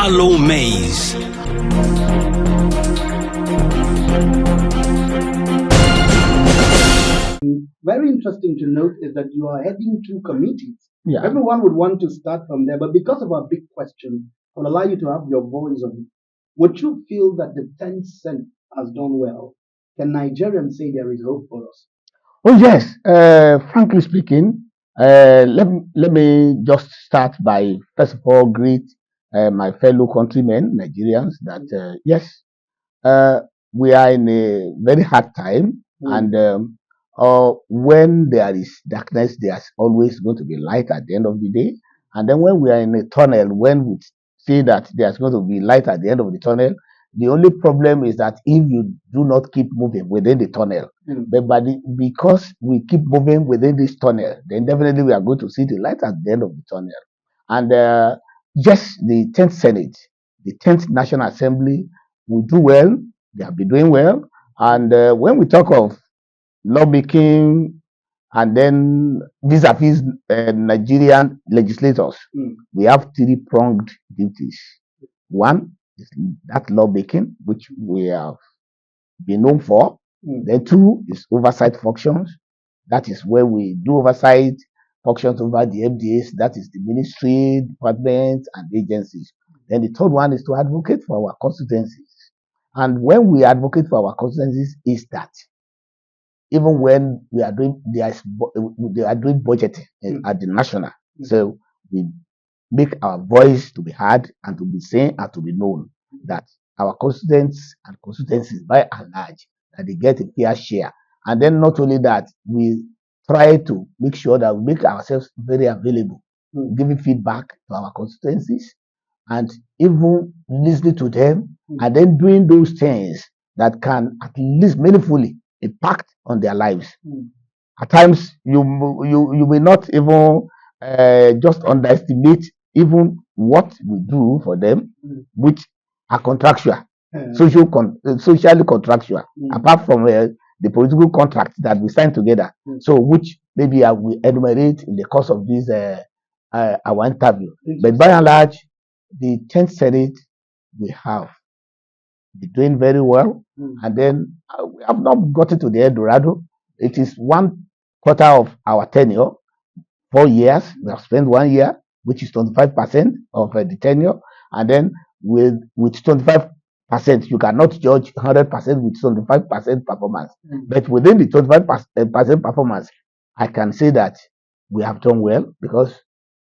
HallowMace. Very interesting to note is that you are heading two committees. Yeah. Everyone would want to start from there, but because of our big question, I will allow you to have your voice on it. Would you feel that the 10th Senate has done well? Can Nigerians say there is hope for us? Oh yes. Frankly speaking, let me just start by first of all greet my fellow countrymen, Nigerians, that yes, uh, we are in a very hard time, and when there is darkness, there's always going to be light at the end of the day. And then when we are in a tunnel, when we see that there's going to be light at the end of the tunnel, the only problem is that if you do not keep moving within the tunnel, because we keep moving within this tunnel, then definitely we are going to see the light at the end of the tunnel. And yes, the 10th Senate, the 10th National Assembly will do well. They have been doing well. And when we talk of lawmaking and then vis-a-vis Nigerian legislators, we have three-pronged duties. One is that lawmaking, which we have been known for. Then two is oversight functions. That is where we do oversight functions over the MDAs, that is the ministry, departments, and agencies. Then the third one is to advocate for our constituencies. And when we advocate for our constituencies, is that even when we are doing they are doing budgeting at the national, so we make our voice to be heard and to be seen and to be known, that our constituents and constituencies by and large, that they get a fair share. And then not only that, we try to make sure that we make ourselves very available, giving feedback to our constituencies and even listening to them, and then doing those things that can at least meaningfully impact on their lives. At times, you may not even just underestimate even what we do for them, which are contractual, socially contractual, apart from the political contract that we sign together. So, which maybe I will enumerate in the course of this our interview. But by and large, the 10th Senate we have been doing very well, and then we have not gotten to the Eldorado. It is 1/4 of our tenure, 4 years. We have spent 1 year, which is 25% of the tenure, and then with 25%, you cannot judge 100% with 25% performance. But within the 25% performance, I can say that we have done well, because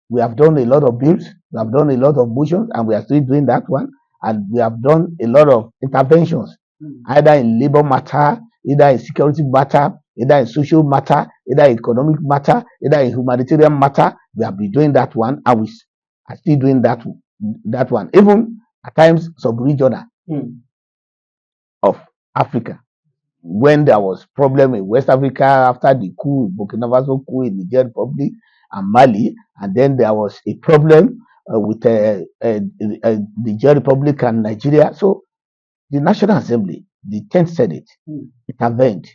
we have done a lot of bills, we have done a lot of motions, and we are still doing that one. And we have done a lot of interventions, either in labor matter, either in security matter, either in social matter, either in economic matter, either in humanitarian matter. We have been doing that one, and we are still doing that one, even at times sub-regional of Africa. When there was problem in West Africa after the coup, Burkina Faso coup in Niger Republic and Mali, and then there was a problem with the Niger Republic and Nigeria. So the National Assembly, the 10th Senate, intervened.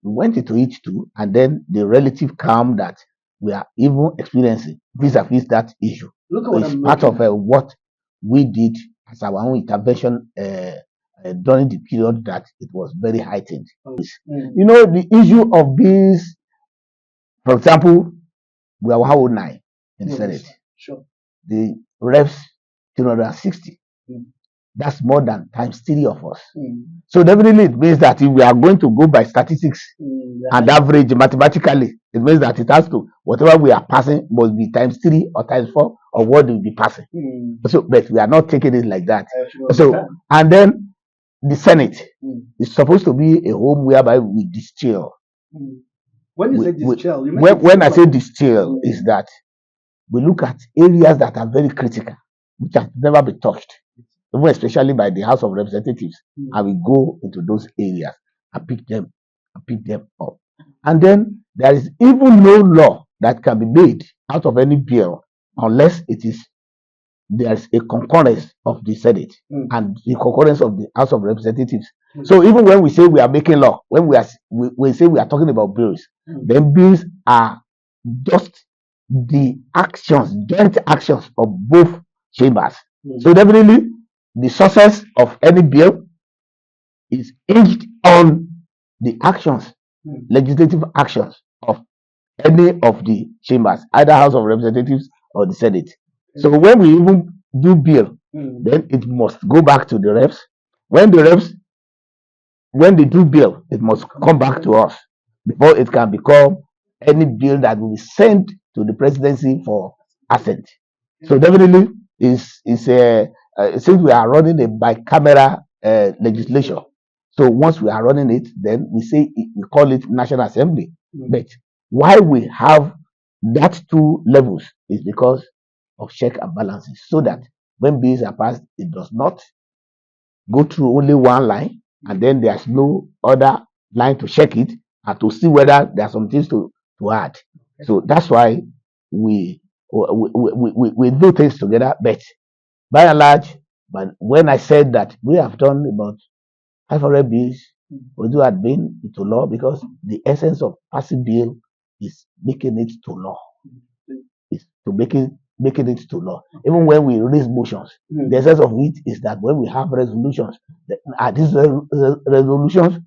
We went into it too, and then the relative calm that we are even experiencing vis-a-vis that issue is part of what we did as our own intervention during the period that it was very heightened. You know, the issue of this, for example, we are 109 in the Senate. Sure. The reps 360. That's more than times 3 of us. So definitely it means that if we are going to go by statistics and average mathematically, it means that it has to, whatever we are passing must be times 3 or times 4 of what we will be passing. So, but we are not taking it like that. So, and then the Senate is supposed to be a home whereby we distill. When you say distill, when I say distill, is that we look at areas that are very critical, which have never been touched, even especially by the House of Representatives, and we go into those areas and pick them up. And then there is even no law that can be made out of any bill unless there's a concurrence of the Senate and the concurrence of the House of Representatives. So even when we say we are making law, when we say we are talking about bills, then bills are just the actions, joint actions of both chambers So definitely, the success of any bill is hinged on the actions, legislative actions of any of the chambers, either House of Representatives or the Senate. So when we even do bill, then it must go back to the reps. When the reps, when they do bill, it must come back to us before it can become any bill that will be sent to the presidency for assent. So definitely, is since we are running a bicameral legislation. So once we are running it, then we call it National Assembly. But why we have that two levels is because of check and balances, so that when bills are passed, it does not go through only one line, and then there's no other line to check it and to see whether there are some things to add. So that's why we do things together. But by and large, but when I said that we have done about 500 bills, we do have been into law, because the essence of passing bill is making it to law. Is to making it to law. Even when we raise motions, the essence of it is that when we have resolutions, are these resolutions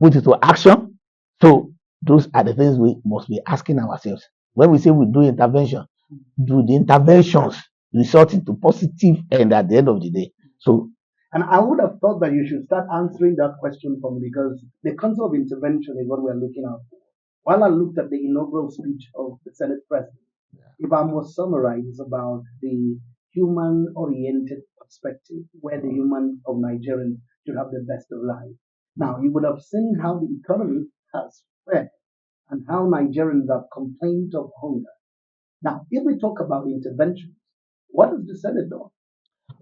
put into action? So those are the things we must be asking ourselves. When we say we do intervention, do the interventions result into positive end at the end of the day? So, and I would have thought that you should start answering that question for me, because the concept of intervention is what we're looking at. While I looked at the inaugural speech of the Senate President, if I must summarize about the human-oriented perspective, where the human of Nigerians should have the best of life. Now, you would have seen how the economy has fared and how Nigerians have complained of hunger. Now, if we talk about interventions, what has the Senate done?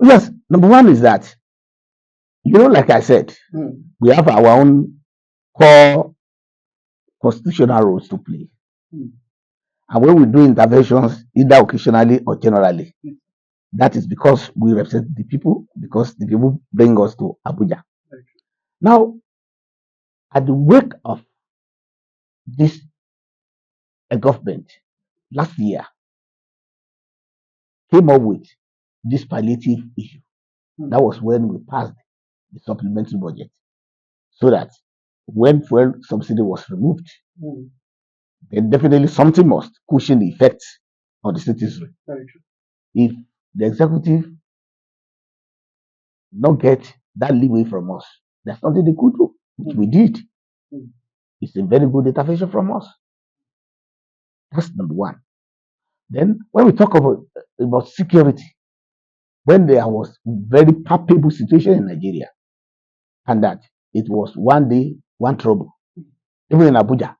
yes, number one is that, like I said, we have our own core constitutional roles to play. And when we do interventions, either occasionally or generally, that is because we represent the people, because the people bring us to Abuja. Now, at the wake of this government last year came up with this palliative issue. That was when we passed the supplementary budget, so that when fuel subsidy was removed, then definitely something must cushion the effects on the citizenry. If the executive not get that leeway from us, there's nothing they could do, which we did. It's a very good intervention from us. That's number one. Then when we talk about security, when there was very palpable situation in Nigeria, and that it was one day, one trouble. Even in Abuja,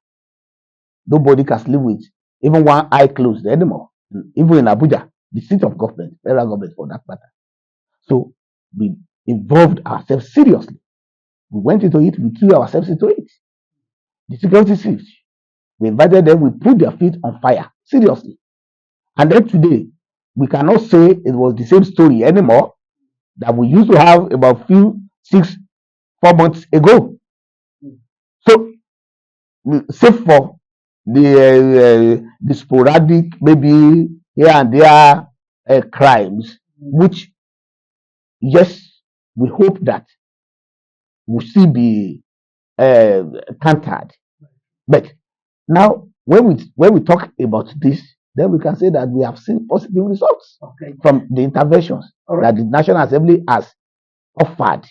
nobody can sleep with even one eye closed anymore. Even in Abuja, the seat of government, federal government for that matter. So we involved ourselves seriously. We went into it, we threw ourselves into it. The security siege, we invited them, we put their feet on fire, seriously. And then today, we cannot say it was the same story anymore that we used to have about 4 months ago. So, save for the sporadic, maybe here and there crimes, which, yes, we hope that will still be countered. But now, when we talk about this, then we can say that we have seen positive results from the interventions that the National Assembly has offered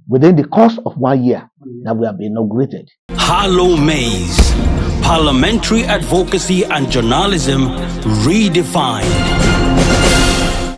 within the course of 1 year that we have been inaugurated. HallowMace, parliamentary advocacy and journalism redefined.